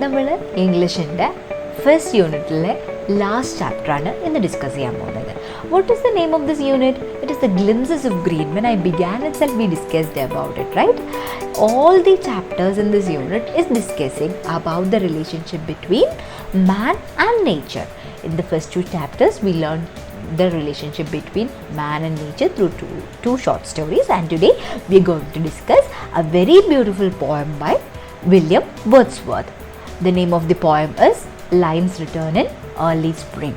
നമ്മൾ ഇംഗ്ലീഷിൻ്റെ ഫസ്റ്റ് യൂണിറ്റിലെ ലാസ്റ്റ് ചാപ്റ്ററാണ് ഇന്ന് ഡിസ്കസ് ചെയ്യാൻ പോകുന്നത്. What is the name of this unit? It is the glimpses of green. When I began itself, we discussed about it, right? All the chapters in this unit is discussing about the relationship between man and nature. In the first two chapters, we learned the relationship between man and nature through two short stories, and today we are going to discuss a very beautiful poem by William Wordsworth. The name of the poem is Lines Written in Early Spring.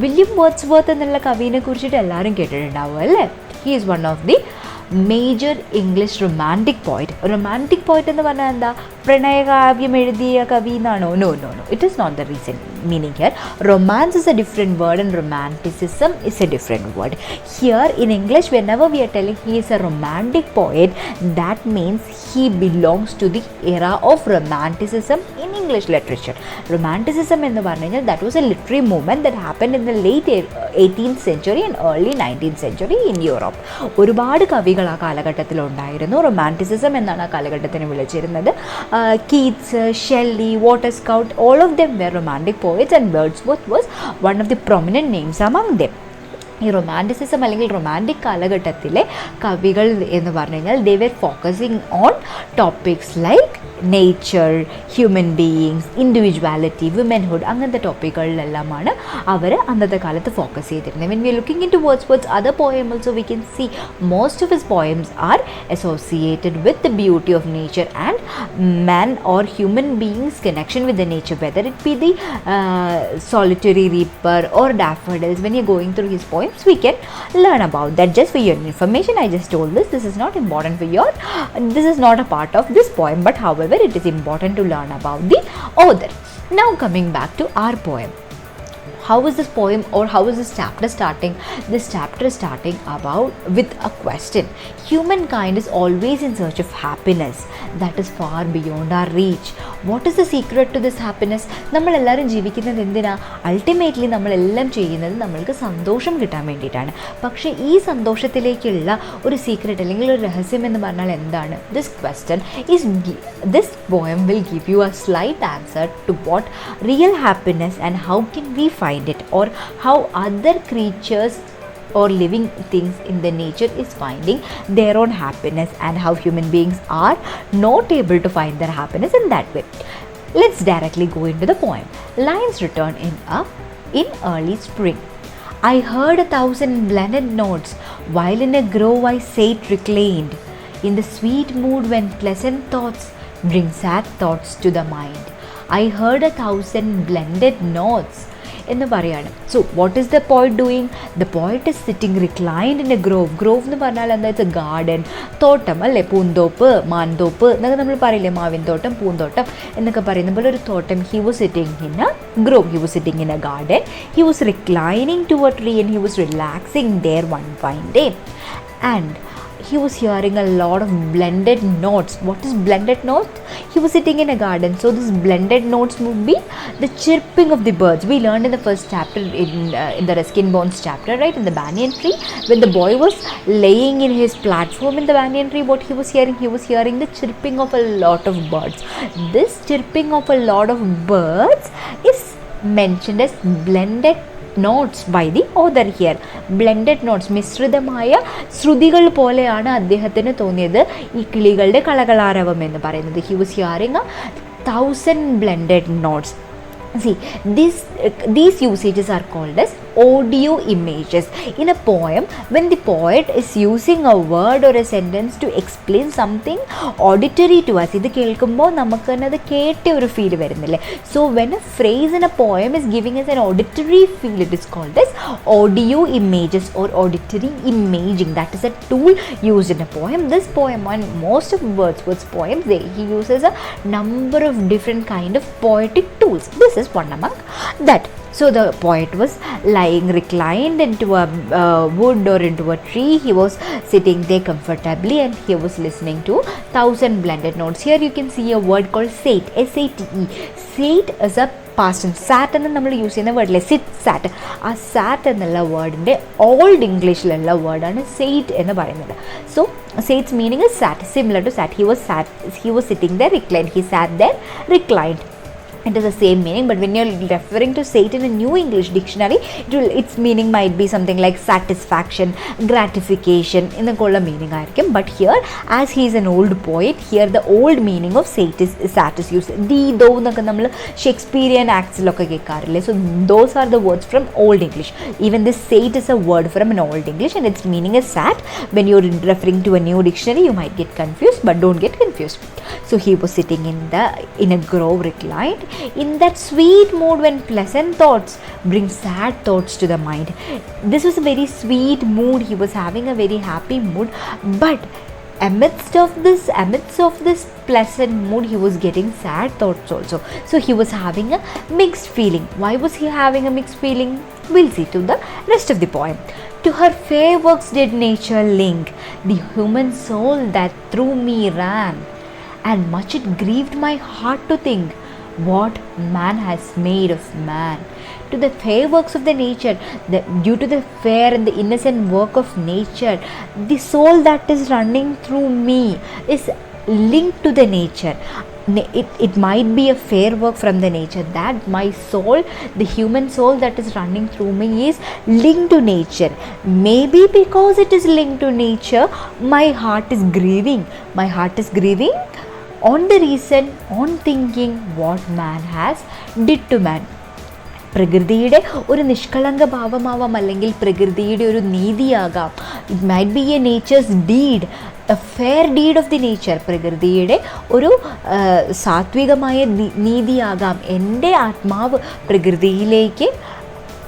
William Wordsworth എന്നുള്ള കവിനെ കുറിച്ചിട്ട് എല്ലാവരും കേട്ടിട്ടുണ്ടാവും അല്ലേ? He is one of the major English romantic poet. Romantic poet എന്ന് പറഞ്ഞാൽ എന്താ? പ്രണയകാവ്യം എഴുതിയ കവി എന്നാണോ? No no no, it is not the reason meaning here. Romance is a different word and romanticism is a different word. Here in English, whenever we are telling he is a romantic poet, that means he belongs to the era of romanticism in English literature. Romanticism എന്ന് പറഞ്ഞു കഴിഞ്ഞാൽ that was a literary movement that happened in the late 18th century and early 19th century in Europe. ഒരുപാട് കവികൾ ആ കാലഘട്ടത്തിൽ ഉണ്ടായിരുന്നു. Romanticism എന്നാണ് ആ കാലഘട്ടത്തിന് വിളിച്ചിരുന്നത്. Keats, Shelley, Walter Scott, all of them were romantic poets and Wordsworth was one of the prominent names among them. ഈ റൊമാൻറ്റിസിസം അല്ലെങ്കിൽ റൊമാൻറ്റിക് കാലഘട്ടത്തിലെ കവികൾ എന്ന് പറഞ്ഞു കഴിഞ്ഞാൽ they were focusing on topics like nature, human beings, individuality, womanhood, അങ്ങനത്തെ ടോപ്പിക്കുകളിലെല്ലാമാണ് അവർ അന്നത്തെ കാലത്ത് ഫോക്കസ് ചെയ്തിരുന്നത്. When we are looking into Wordsworth's other poem also, we can see most of his poems are associated with the beauty of nature and man or human beings connection with the nature, whether it be the solitary reaper or daffodils. When you are going through his poems, we can learn about that. Just for your information, I just told this is not important for your, this is not a part of this poem, but however it is important to learn about the author. Now coming back to our poem, how is this poem or how is this chapter starting? This chapter is starting about with a question. Humankind is always in search of happiness that is far beyond our reach. What is the secret to this happiness? നമ്മളെല്ലാവരും ജീവിക്കുന്നത് എന്തിനാ? Ultimately നമ്മളെല്ലാം ചെയ്യുന്നത് നമ്മൾക്ക് സന്തോഷം കിട്ടാൻ വേണ്ടിയിട്ടാണ്. പക്ഷേ ഈ സന്തോഷത്തിലേക്കുള്ള ഒരു സീക്രട്ട് അല്ലെങ്കിൽ ഒരു രഹസ്യം എന്ന് പറഞ്ഞാൽ എന്താണ്? This poem will give you a slight answer to what real happiness and how can we find it, or how other creatures or living things in the nature is finding their own happiness, and how human beings are not able to find their happiness in that way. Let's directly go into the poem. Lines written in early spring. I heard 1,000 blended notes while in a grove I sate reclined, in the sweet mood when pleasant thoughts bring sad thoughts to the mind. I heard 1,000 blended notes എന്ന് പറയാണ്. So what is the poet doing? The poet is sitting reclined in a grove. Grove എന്ന് പറഞ്ഞാൽ എന്താ? It's A garden, തോട്ടം അല്ലേ? പൂന്തോപ്പ്, മാൻതോപ്പ് എന്നൊക്കെ നമ്മൾ പറയില്ലേ? മാവിൻ തോട്ടം, പൂന്തോട്ടം എന്നൊക്കെ പറയുന്ന പോലെ ഒരു തോട്ടം. He was sitting in a grove, he was sitting in a garden, he was reclining to a tree and he was relaxing there one fine day, and he was hearing a lot of blended notes. What is blended notes? He was sitting in a garden, so this blended notes would be the chirping of the birds. We learned in the first chapter in the Ruskin Bones chapter, right, in the banyan tree, when the boy was laying in his platform in the banyan tree, what he was hearing the chirping of a lot of birds. This chirping of a lot of birds is mentioned as blended notes by the author here. Blended notes, മിശ്രിതമായ ശ്രുതികൾ പോലെയാണ് അദ്ദേഹത്തിന് തോന്നിയത് ഈ കിളികളുടെ കളകളാരവം എന്ന് പറയുന്നത്. He was hearing 1,000 blended notes. See, these usages are called as audio images. In a poem, when the poet is using a word or a sentence to explain something auditory to us, ഇത് കേൾക്കുമ്പോൾ നമുക്ക് തന്നെ അത് കേട്ട ഒരു feel വരുന്നില്ലേ? So when a phrase in a poem is giving us an auditory feel, it is called as audio images or auditory imaging. That is a tool used in a poem. This poem, and most of Wordsworth's poems, he uses a number of different kind of poetic tools. This is one among that. So the poet was lying reclined into a wood or into a tree. He was sitting there comfortably and he was listening to 1,000 blended notes. Here you can see a word called sate, S-A-T-E. Sate is a past tense. Sat എന്ന് നമ്മൾ use ചെയ്യുന്ന വേർഡിലെ sit സാറ്റ്, ആ സാറ്റ് എന്നുള്ള വേർഡിൻ്റെ old ഇംഗ്ലീഷിലുള്ള വേർഡാണ് sate എന്ന് പറയുന്നത്. So sates meaning is sat, similar to sat. He was sitting there reclined. He sat there reclined. it is the same meaning, but when you're referring to say it in a New English Dictionary, its meaning might be something like satisfaction, gratification in the kolla meaning aayirikkum. But here, as he is an old poet, here the old meaning of say it is used. The though എന്നൊക്കെ നമ്മൾ Shakespearean ആക്ട്സിലൊക്കെ കേൾക്കാറില്ലേ. So those are the words from Old English. Even this say it is a word from an Old English and its meaning is sat. When you're referring to a new dictionary, you might get confused, but don't get confused. So he was sitting in a grove reclined, in that sweet mood when pleasant thoughts bring sad thoughts to the mind. This was a very sweet mood. He was having a very happy mood, but amidst of this pleasant mood, he was getting sad thoughts also. So he was having a mixed feeling. Why was he having a mixed feeling? We'll see to the rest of the poem. To her fair works did nature link the human soul that through me ran, and much it grieved my heart to think what man has made of man. To the fair works of the nature, due to the fair and the innocent work of nature, the soul that is running through me is linked to the nature. It might be a fair work from the nature that my soul, the human soul that is running through me, is linked to nature. Maybe because it is linked to nature, my heart is grieving. My heart is grieving on the reason, on thinking what man has did to man. പ്രകൃതിയുടെ ഒരു നിഷ്കളങ്ക ഭാവമാവാം, അല്ലെങ്കിൽ പ്രകൃതിയുടെ ഒരു നീതിയാകാം. It might be a nature's deed, a fair deed of the nature. പ്രകൃതിയുടെ ഒരു സാത്വികമായ നീതിയാകാം. എൻ്റെ ആത്മാവ് പ്രകൃതിയിലേക്ക്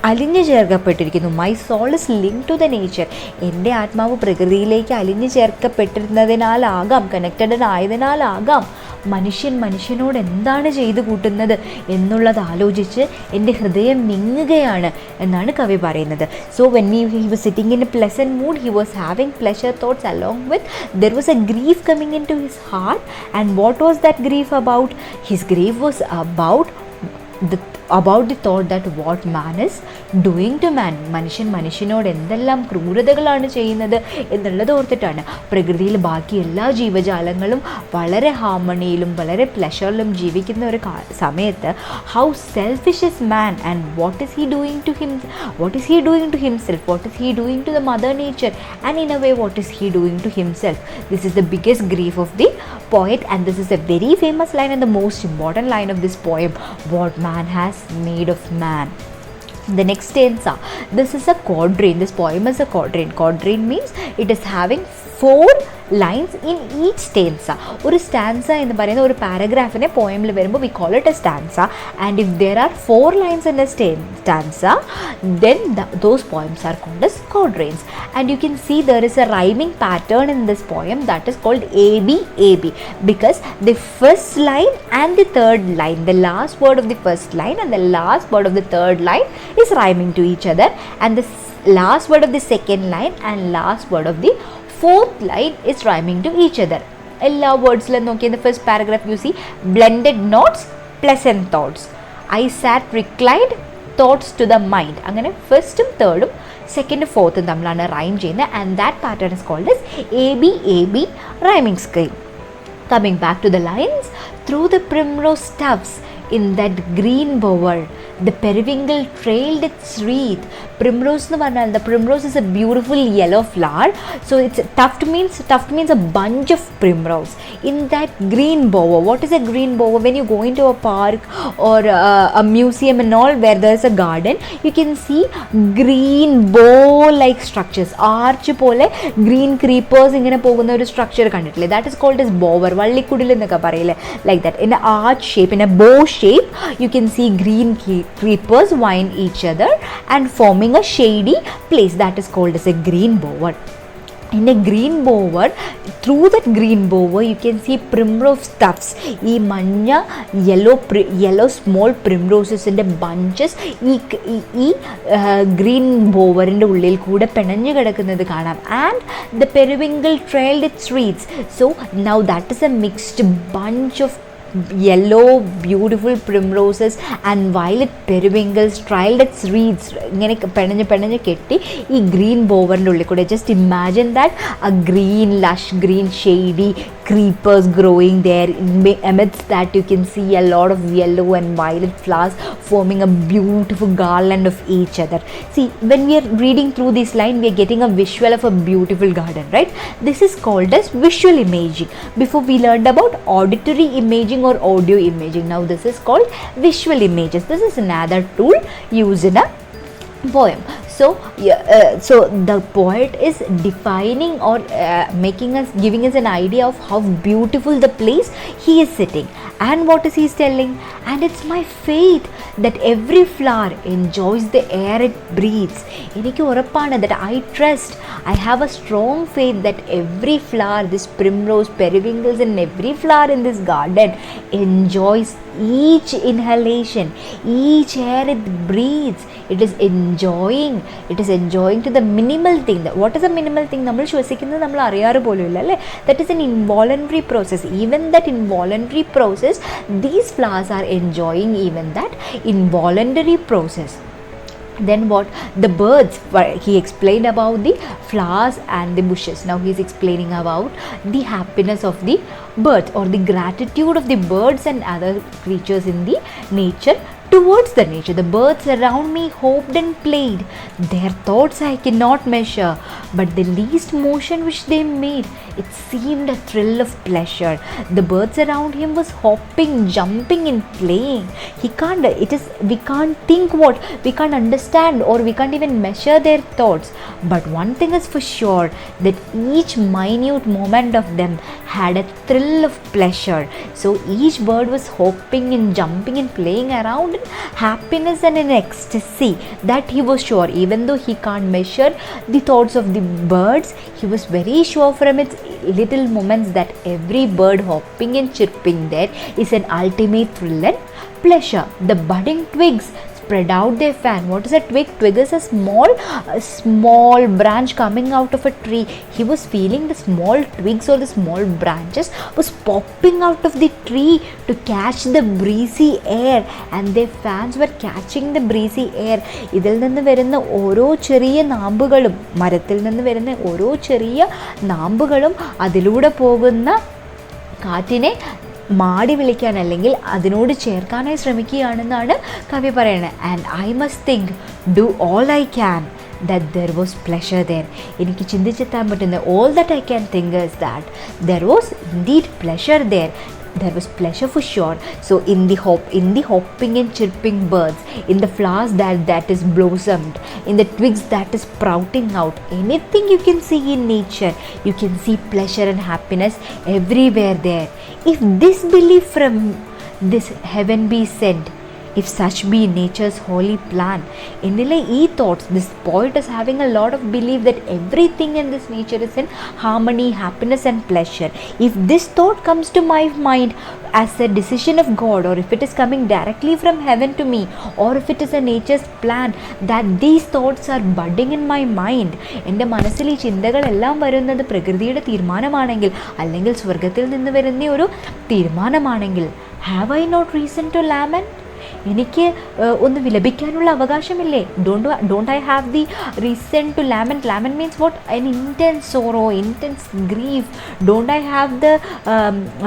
അലിഞ്ഞു ചേർക്കപ്പെട്ടിരിക്കുന്നു. My soul is link to the nature. എൻ്റെ ആത്മാവ് പ്രകൃതിയിലേക്ക് അലിഞ്ഞു ചേർക്കപ്പെട്ടിരുന്നതിനാലാകാം, കണക്റ്റഡ് ആയതിനാലാകാം മനുഷ്യനോട് എന്താണ് ചെയ്തു കൂട്ടുന്നത് എന്നുള്ളത് ആലോചിച്ച് എൻ്റെ ഹൃദയം വിങ്ങുകയാണ് എന്നാണ് കവി പറയുന്നത്. So when he was sitting in a pleasant mood, he was having pleasure thoughts, along with there was a grief coming into his heart. And what was that grief about? His grief was about the thought that what man is doing to man. മനുഷ്യനോട് എന്തെല്ലാം ക്രൂരതകളാണ് ചെയ്യുന്നത് എന്നുള്ളത് ഓർത്തിട്ടാണ്. പ്രകൃതിയിൽ ബാക്കി എല്ലാ ജീവജാലങ്ങളും വളരെ ഹാർമണിയിലും വളരെ പ്ലഷറിലും ജീവിക്കുന്ന ഒരു സമയത്ത് how selfish is man, and what is he doing to himself, what is he doing to the mother nature, and in a way what is he doing to himself. This is the biggest grief of the poet, and this is a very famous line and the most important line of this poem, what man has made of man. The next stanza, this is a quatrain. This poem is a quatrain. Quatrain means it is having 4 lines in each stanza. ഒരു stanza എന്ന് പറയുന്ന ഒരു പാരഗ്രാഫിനെ പോയമിൽ വരുമ്പോൾ we call it a stanza, and if there are 4 lines in a stanza, then those poems are called as quatrains. And you can see there is a rhyming pattern in this poem that is called AB, because the first line and the third line, the last word of the first line and the last word of the third line is rhyming to each other, and the last word of the second line and last word of the fourth line is rhyming to each other. എല്ലാ വേർഡ്സിലും നോക്കി, in the first paragraph you see blended notes, pleasant thoughts, I sat reclined, thoughts to the mind. അങ്ങനെ ഫസ്റ്റും തേർഡും സെക്കൻഡും ഫോർത്തും തമ്മിലാണ് rhyme ചെയ്യുന്നത്, and that pattern is called as AB rhyming scheme. Coming back to the lines, through the primrose tufts in that green bower the periwinkle trailed its wreath. Primrose nu പറഞ്ഞാൽ, the primrose is a beautiful yellow flower, so it's tuft means a bunch of primrose in that green bower. What is a green bower? When you go into a park or a museum and all where there is a garden, you can see green bow like structures, arch pole green creepers ingane പോകുന്ന ഒരു structure കണ്ടിട്ടില്ലേ? That is called as bower. വള്ളിക്കുടിൽ എന്നൊക്കെ പറയില്ലേ, like that. In an arch shape, in a bow shape, you can see green creepers wind each other and forming a shady place, that is called as a green bower. In a green bower, through that green bower you can see primrose tufts. ഈ മഞ്ഞ yellow small primroses ന്റെ bunches ഈ green bowerന്റെ ഉള്ളിൽ കൂടെ പിണഞ്ഞു കിടക്കുന്നത് കാണാം. And the periwinkle trailed its wreaths. So now that is a mixed bunch of yellow beautiful primroses and violet periwinkles trailed its wreaths. ഇങ്ങനെ പെണഞ്ഞ് കെട്ടി ഈ ഗ്രീൻ ബോവറിൻ്റെ ഉള്ളിൽ കൂടെ. Just imagine that a green lush green shady creepers growing there. Amidst that, you can see a lot of yellow and violet flowers forming a beautiful garland of each other. See, when we are reading through this line, we are getting a visual of a beautiful garden, right? This is called as visual imaging. Before we learned about auditory imaging or audio imaging. Now this is called visual images. This is another tool used in a poem. So the poet is defining or giving us an idea of how beautiful the place he is sitting. And what is he telling? And it's my faith that every flower enjoys the air it breathes. എനിക്ക് ഉറപ്പാണ് that I trust, I have a strong faith that every flower, this primrose, periwinkles and every flower in this garden enjoys each inhalation, each air it breathes. It is enjoying to the minimal thing. What is a minimal thing? നമ്മൾ ശ്വസിക്കുന്നത് നമ്മൾ അറിയാറ് പോലും ഇല്ല അല്ലേ? That is an involuntary process. Even that involuntary process, these flowers are enjoying even that involuntary process. Then what? The birds, he explained about the flowers and the bushes. Now he is explaining about the happiness of the birds or the gratitude of the birds and other creatures in the nature towards the nature. The birds around me hoped and played. Their thoughts I cannot measure, but the least motion which they made, it seemed a thrill of pleasure. The birds around him was hopping, jumping and playing. We can't think what, we can't understand or we can't even measure their thoughts. But one thing is for sure, that each minute moment of them had a thrill of pleasure. So each bird was hopping and jumping and playing around in happiness and in ecstasy. That he was sure, even though he can't measure the thoughts of the birds, he was very sure from its little moments that every bird hopping and chirping there is an ultimate thrill and pleasure. The budding twigs spread out their fan. What is a twig? Twig is a small branch coming out of a tree. He was feeling the small twigs or the small branches was popping out of the tree to catch the breezy air, and their fans were catching the breezy air. ഇതിൽ നിന്ന് വരുന്ന ഓരോ ചെറിയ നാമ്പുകളും, മരത്തിൽ നിന്ന് വരുന്ന ഓരോ ചെറിയ നാമ്പുകളും അതിലൂടെ പോകുന്ന കാറ്റിനെ മാടി വിളിക്കാൻ അല്ലെങ്കിൽ അതിനോട് ചേർക്കാനായി ശ്രമിക്കുകയാണെന്നാണ് കവി പറയുന്നത്. And I must think, do all I can, that there was pleasure there. എനിക്ക് ചിന്തിച്ചെത്താൻ പറ്റുന്ന all that I can think is that there was indeed pleasure there. There was pleasure for sure. So in the hopping and chirping birds, in the flowers that is blossomed, in the twigs that is sprouting out, anything you can see in nature, you can see pleasure and happiness everywhere there. If this belief from this heaven be sent, if such be nature's holy plan, innile ee thoughts, this poet is having a lot of belief that everything in this nature is in harmony, happiness and pleasure. If this thought comes to my mind as a decision of God, or if it is coming directly from heaven to me, or if it is a nature's plan, that these thoughts are budding in my mind, എൻ്റെ മനസ്സിൽ ഈ ചിന്തകളെല്ലാം വരുന്നത് പ്രകൃതിയുടെ തീരുമാനമാണെങ്കിൽ, അല്ലെങ്കിൽ സ്വർഗത്തിൽ നിന്ന് വരുന്ന ഒരു തീരുമാനമാണെങ്കിൽ, have I not reason to lament? എനിക്ക് ഒന്ന് വിലപിക്കാനുള്ള അവകാശമില്ലേ? Don't I have the reason to lament? Lament means what? An intense sorrow, intense grief. Don't I have the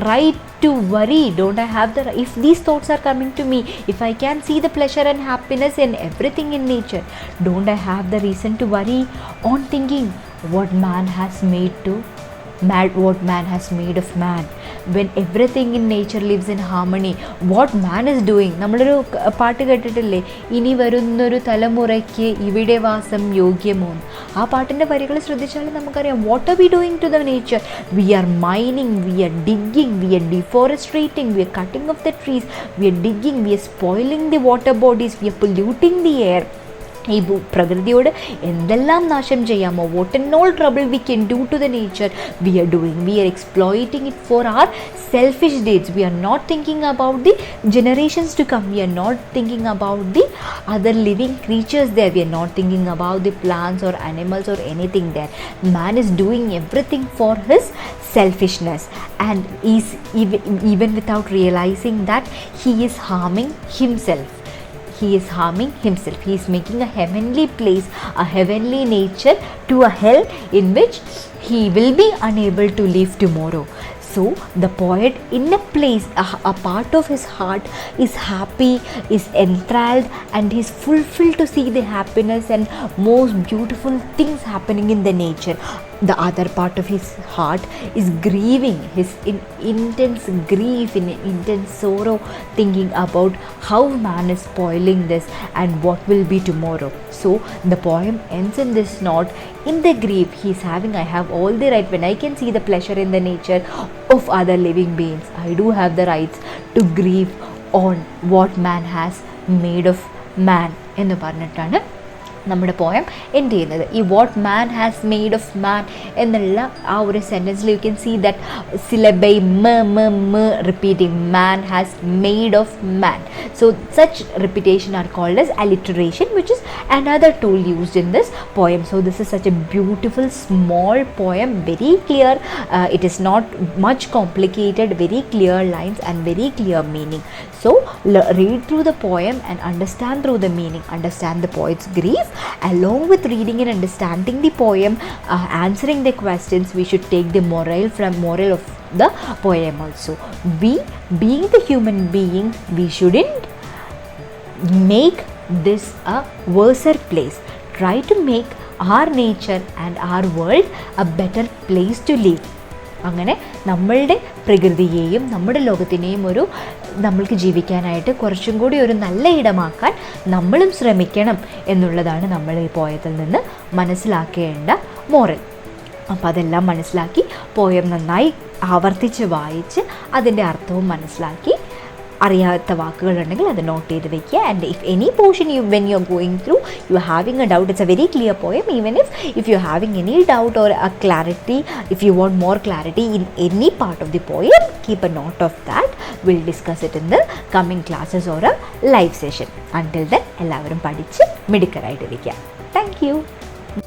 right to worry? Don't I have the, if these thoughts are coming to me, if I can see the pleasure and happiness in everything in nature, don't I have the reason to worry on thinking what man has made of man? When everything in nature lives in harmony, what man is doing? നമ്മളൊരു പാട്ട് കേട്ടിട്ടില്ലേ, ഇനി വരുന്നൊരു തലമുറയ്ക്ക് ഇവിടെ വാസം യോഗ്യമോ? ആ പാട്ടിൻ്റെ വരികൾ ശ്രദ്ധിച്ചാൽ നമുക്കറിയാം, what are we doing to the nature? We are mining, we are digging, we are deforestrating, we are cutting off the trees, we are digging, we are spoiling the water bodies, we are polluting the air. ഈ പ്രകൃതിയോട് എന്തെല്ലാം നാശം ചെയ്യാമോ, what and all trouble we can do to the nature, we are doing. We are exploiting it for our selfish deeds. We are not thinking about the generations to come. We are not thinking about the other living creatures there. We are not thinking about the plants or animals or anything there. Man is doing everything for his selfishness, and is even without realizing that he is harming himself. He is harming himself. He is making a heavenly place, a heavenly nature to a hell in which he will be unable to live tomorrow. So the poet, in a place, a part of his heart is happy, is enthralled, and is fulfilled to see the happiness and most beautiful things happening in the nature. The other part of his heart is grieving, his intense grief, in intense sorrow, thinking about how man is spoiling this and what will be tomorrow. So the poem ends in this note. In the grief he is having, I have all the right, when I can see the pleasure in the nature of other living beings, I do have the rights to grieve on what man has made of man എന്ന് പറഞ്ഞിട്ടാണ് നമ്മുടെ poem end ചെയ്യുന്നത്. ഈ what man has made of man എന്നുള്ള ആ ഒരു സെൻറ്റൻസിൽ you can see that syllabi repeating man has made of man. So such repetition are called as alliteration, which is another tool used in this poem. So this is such a beautiful small poem, very clear, it is not much complicated, very clear lines and very clear meaning. So read through the poem and understand through the meaning, understand the poet's grief. Along with reading and understanding the poem, answering the questions, we should take the moral of the poem also. We, being the human being, we shouldn't make this a worser place. Try to make our nature and our world a better place to live. അങ്ങനെ നമ്മളുടെ പ്രകൃതിയെയും നമ്മുടെ ലോകത്തിനെയും നമ്മൾക്ക് ജീവിക്കാനായിട്ട് കുറച്ചും കൂടി ഒരു നല്ല ഇടമാക്കാൻ നമ്മളും ശ്രമിക്കണം എന്നുള്ളതാണ് നമ്മൾ ഈ പോയത്തിൽ നിന്ന് മനസ്സിലാക്കേണ്ട മോറൽ. അപ്പോൾ അതെല്ലാം മനസ്സിലാക്കി പോയം നന്നായി ആവർത്തിച്ച് വായിച്ച് അതിൻ്റെ അർത്ഥവും മനസ്സിലാക്കി, അറിയാത്ത വാക്കുകളുണ്ടെങ്കിൽ അത് നോട്ട് ചെയ്ത് വെക്കുക. And if any portion when you are going through, you are having a doubt, it's a very clear poem. Even if you are having any doubt or a clarity, if you want more clarity in any part of the poem, keep a note of that. We'll discuss it in the coming classes or a live session. Until then, എല്ലാവരും പഠിച്ച് മിടുക്കരായിട്ടിരിക്കുക. Thank you.